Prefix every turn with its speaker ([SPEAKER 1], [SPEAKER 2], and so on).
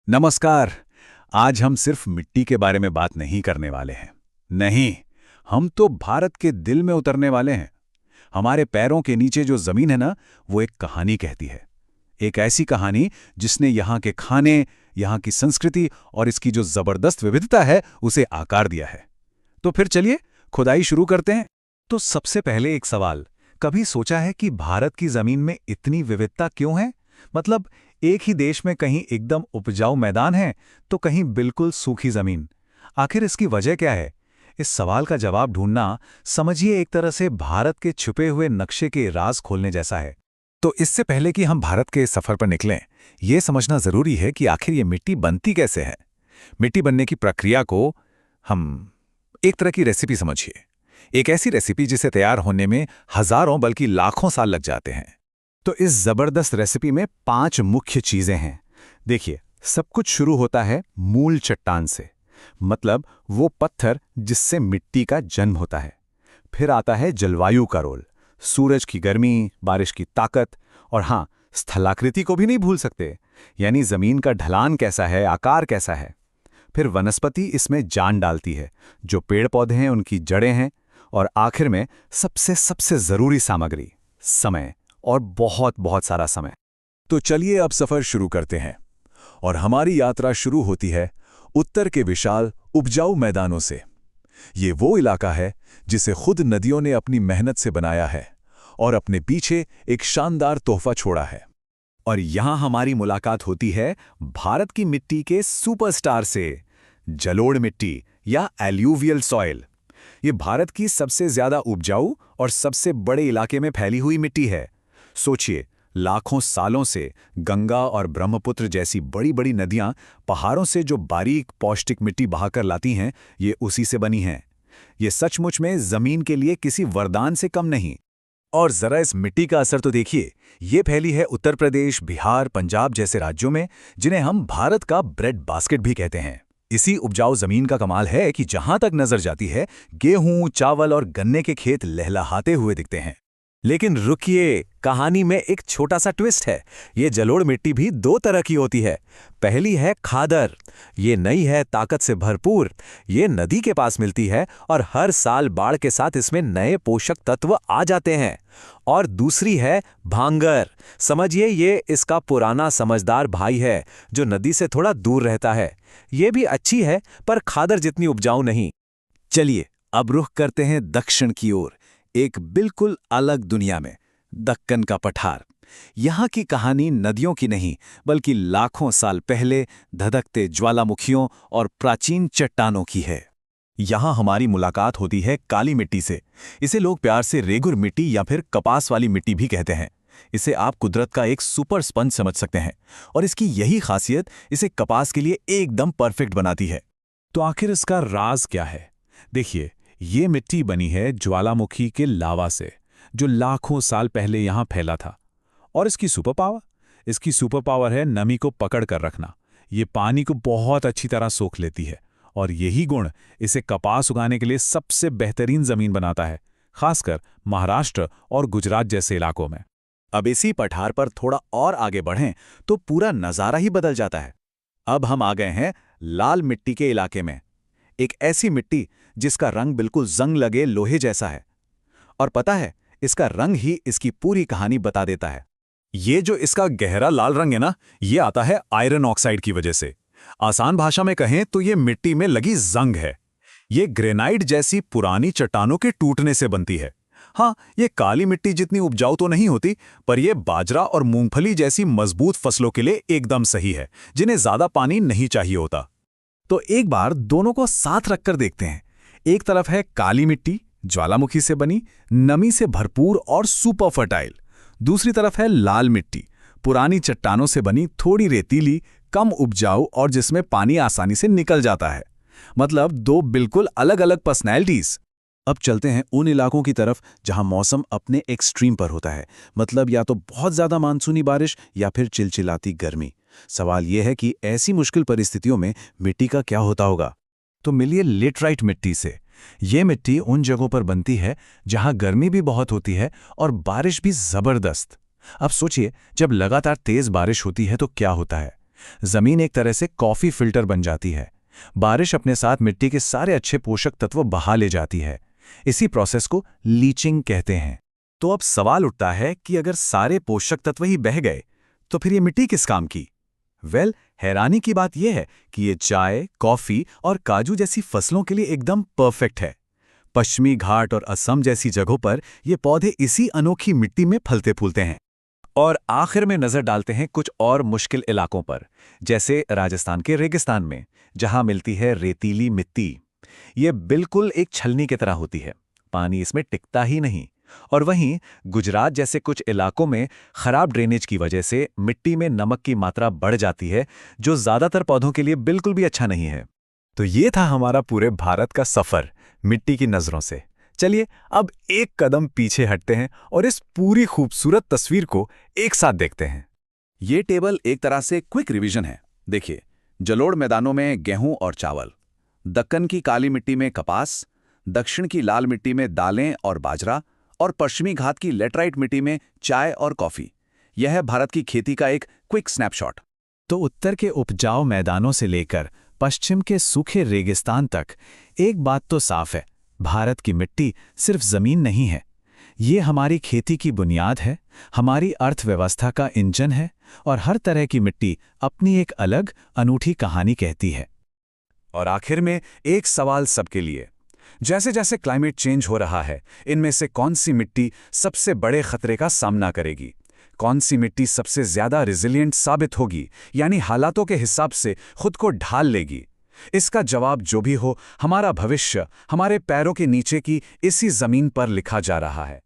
[SPEAKER 1] नमस्कार। आज हम सिर्फ मिट्टी के बारे में बात नहीं करने वाले हैं। नहीं, हम तो भारत के दिल में उतरने वाले हैं। हमारे पैरों के नीचे जो जमीन है ना, वो एक कहानी कहती है। एक ऐसी कहानी जिसने यहाँ के खाने, यहाँ की संस्कृति और इसकी जो जबरदस्त विविधता है उसे आकार दिया है। तो फिर चलिए खुदाई शुरू करते हैं।
[SPEAKER 2] तो सबसे पहले एक सवाल, कभी सोचा है कि भारत की जमीन में इतनी विविधता क्यों है? मतलब एक ही देश में कहीं एकदम उपजाऊ मैदान है तो कहीं बिल्कुल सूखी जमीन। आखिर इसकी वजह क्या है? इस सवाल का जवाब ढूंढना समझिए एक तरह से भारत के छुपे हुए नक्शे के राज खोलने जैसा है। तो इससे पहले कि हम भारत के सफर पर निकलें, ये समझना जरूरी है कि आखिर ये मिट्टी बनती कैसे है। मिट्टी बनने की प्रक्रिया को हम एक तरह की रेसिपी समझिए। एक ऐसी रेसिपी जिसे तैयार होने में हजारों बल्कि लाखों साल लग जाते हैं। तो इस जबरदस्त रेसिपी में 5 मुख्य चीजें हैं। देखिए, सब कुछ शुरू होता है मूल चट्टान से, मतलब वो पत्थर जिससे मिट्टी का जन्म होता है। फिर आता है जलवायु का रोल, सूरज की गर्मी, बारिश की ताकत, और हाँ, स्थलाकृति को भी नहीं भूल सकते, यानी जमीन का ढलान कैसा है, आकार कैसा है। फिर वनस्पति इसमें जान डालती है, जो पेड़ पौधे हैं उनकी जड़ें हैं। और आखिर में सबसे जरूरी सामग्री, समय, और बहुत बहुत सारा समय।
[SPEAKER 1] तो चलिए अब सफर शुरू करते हैं। और हमारी यात्रा शुरू होती है उत्तर के विशाल उपजाऊ मैदानों से। ये वो इलाका है जिसे खुद नदियों ने अपनी मेहनत से बनाया है और अपने पीछे एक शानदार तोहफा छोड़ा है।
[SPEAKER 2] और यहां हमारी मुलाकात होती है भारत की मिट्टी के सुपरस्टार से, जलोढ़ मिट्टी या एल्यूवियल सॉइल। ये भारत की सबसे ज्यादा उपजाऊ और सबसे बड़े इलाके में फैली हुई मिट्टी है। सोचिए, लाखों सालों से गंगा और ब्रह्मपुत्र जैसी बड़ी बड़ी नदियां पहाड़ों से जो बारीक पौष्टिक मिट्टी बहाकर लाती हैं, ये उसी से बनी हैं। ये सचमुच में जमीन के लिए किसी वरदान से कम नहीं। और जरा इस मिट्टी का असर तो देखिए। ये फैली है उत्तर प्रदेश, बिहार, पंजाब जैसे राज्यों में, जिन्हें हम भारत का ब्रेड बास्केट भी कहते हैं। इसी उपजाऊ जमीन का कमाल है कि जहां तक नजर जाती है, गेहूं, चावल और गन्ने के खेत लहलहाते हुए दिखते हैं। लेकिन रुकिए, कहानी में एक छोटा सा ट्विस्ट है। ये जलोढ़ मिट्टी भी 2 तरह की होती है। पहली है खादर। ये नई है, ताकत से भरपूर। ये नदी के पास मिलती है और हर साल बाढ़ के साथ इसमें नए पोषक तत्व आ जाते हैं। और दूसरी है भांगर। समझिए, ये इसका पुराना समझदार भाई है जो नदी से थोड़ा दूर रहता है। ये भी अच्छी है, पर खादर जितनी उपजाऊ नहीं।
[SPEAKER 1] चलिए अब रुख करते हैं दक्षिण की ओर, एक बिल्कुल अलग दुनिया में, दक्कन का पठार। यहाँ की कहानी नदियों की नहीं, बल्कि लाखों साल पहले धधकते ज्वालामुखियों और प्राचीन चट्टानों की है।
[SPEAKER 2] यहाँ हमारी मुलाकात होती है काली मिट्टी से। इसे लोग प्यार से रेगुर मिट्टी या फिर कपास वाली मिट्टी भी कहते हैं। इसे आप कुदरत का एक सुपर स्पंज समझ सकते हैं, और इसकी यही खासियत इसे कपास के लिए एकदम परफेक्ट बनाती है।
[SPEAKER 1] तो आखिर इसका राज क्या है? देखिए, ये मिट्टी बनी है ज्वालामुखी के लावा से, जो लाखों साल पहले यहाँ फैला था। और इसकी सुपर पावर है नमी को पकड़ कर रखना। ये पानी को बहुत अच्छी तरह सोख लेती है, और यही गुण इसे कपास उगाने के लिए सबसे बेहतरीन जमीन बनाता है, खासकर महाराष्ट्र और गुजरात जैसे इलाकों में।
[SPEAKER 2] अब इसी पठार पर थोड़ा और आगे बढ़ें तो पूरा नज़ारा ही बदल जाता है। अब हम आ गए हैं लाल मिट्टी के इलाके में। एक ऐसी मिट्टी जिसका रंग बिल्कुल जंग लगे लोहे जैसा है। और पता है, इसका रंग ही इसकी पूरी कहानी बता देता है।
[SPEAKER 1] ये जो इसका गहरा लाल रंग है ना, ये आता है आयरन ऑक्साइड की वजह से। आसान भाषा में कहें तो ये मिट्टी में लगी जंग है। ये ग्रेनाइट जैसी पुरानी चट्टानों के टूटने से बनती है। हाँ, ये काली मिट्टी जितनी उपजाऊ तो नहीं होती, पर यह बाजरा और मूंगफली जैसी मजबूत फसलों के लिए एकदम सही है, जिन्हें ज्यादा पानी नहीं चाहिए होता।
[SPEAKER 2] तो एक बार दोनों को साथ रखकर देखते हैं। एक तरफ है काली मिट्टी, ज्वालामुखी से बनी, नमी से भरपूर और सुपर फर्टाइल। दूसरी तरफ है लाल मिट्टी, पुरानी चट्टानों से बनी, थोड़ी रेतीली, कम उपजाऊ और जिसमें पानी आसानी से निकल जाता है। मतलब 2 बिल्कुल अलग अलग पर्सनैलिटीज।
[SPEAKER 1] अब चलते हैं उन इलाकों की तरफ जहां मौसम अपने एक्सट्रीम पर होता है, मतलब या तो बहुत ज्यादा मानसूनी बारिश या फिर चिलचिलाती गर्मी। सवाल यह है कि ऐसी मुश्किल परिस्थितियों में मिट्टी का क्या होता होगा। तो मिलिए लेटराइट मिट्टी से। ये मिट्टी उन जगहों पर बनती है जहां गर्मी भी बहुत होती है और बारिश भी जबरदस्त। अब सोचिए, जब लगातार तेज बारिश होती है तो क्या होता है। जमीन एक तरह से कॉफी फिल्टर बन जाती है। बारिश अपने साथ मिट्टी के सारे अच्छे पोषक तत्व बहा ले जाती है। इसी प्रोसेस को लीचिंग कहते हैं।
[SPEAKER 2] तो अब सवाल उठता है कि अगर सारे पोषक तत्व ही बह गए तो फिर ये मिट्टी किस काम की? हैरानी की बात यह है कि ये चाय, कॉफी और काजू जैसी फसलों के लिए एकदम परफेक्ट है। पश्चिमी घाट और असम जैसी जगहों पर ये पौधे इसी अनोखी मिट्टी में फलते फूलते हैं।
[SPEAKER 1] और आखिर में नजर डालते हैं कुछ और मुश्किल इलाकों पर, जैसे राजस्थान के रेगिस्तान में, जहां मिलती है रेतीली मिट्टी। ये बिल्कुल एक छलनी की तरह होती है, पानी इसमें टिकता ही नहीं। और वहीं गुजरात जैसे कुछ इलाकों में खराब ड्रेनेज की वजह से मिट्टी में नमक की मात्रा बढ़ जाती है, जो ज्यादातर पौधों के लिए बिल्कुल भी अच्छा नहीं है।
[SPEAKER 2] तो ये था हमारा पूरे भारत का सफर मिट्टी की नजरों से। चलिए अब एक कदम पीछे हटते हैं और इस पूरी खूबसूरत तस्वीर को एक साथ देखते हैं।
[SPEAKER 1] ये टेबल एक तरह से क्विक रिवीजन है। देखिए, जलोढ़ मैदानों में गेहूं और चावल, दक्कन की काली मिट्टी में कपास, दक्षिण की लाल मिट्टी में दालें और बाजरा, और पश्चिमी घाट की लेटराइट मिट्टी में चाय और कॉफी। यह है भारत की खेती का एक क्विक स्नैपशॉट।
[SPEAKER 2] तो उत्तर के उपजाऊ मैदानों से लेकर पश्चिम के सूखे रेगिस्तान तक एक बात तो साफ है, भारत की मिट्टी सिर्फ जमीन नहीं है, ये हमारी खेती की बुनियाद है, हमारी अर्थव्यवस्था का इंजन है, और हर तरह की मिट्टी अपनी एक अलग अनूठी कहानी कहती है।
[SPEAKER 1] और आखिर में एक सवाल सबके लिए, जैसे जैसे क्लाइमेट चेंज हो रहा है, इनमें से कौन सी मिट्टी सबसे बड़े खतरे का सामना करेगी? कौन सी मिट्टी सबसे ज्यादा रिजिलिएंट साबित होगी, यानी हालातों के हिसाब से खुद को ढाल लेगी? इसका जवाब जो भी हो, हमारा भविष्य हमारे पैरों के नीचे की इसी जमीन पर लिखा जा रहा है।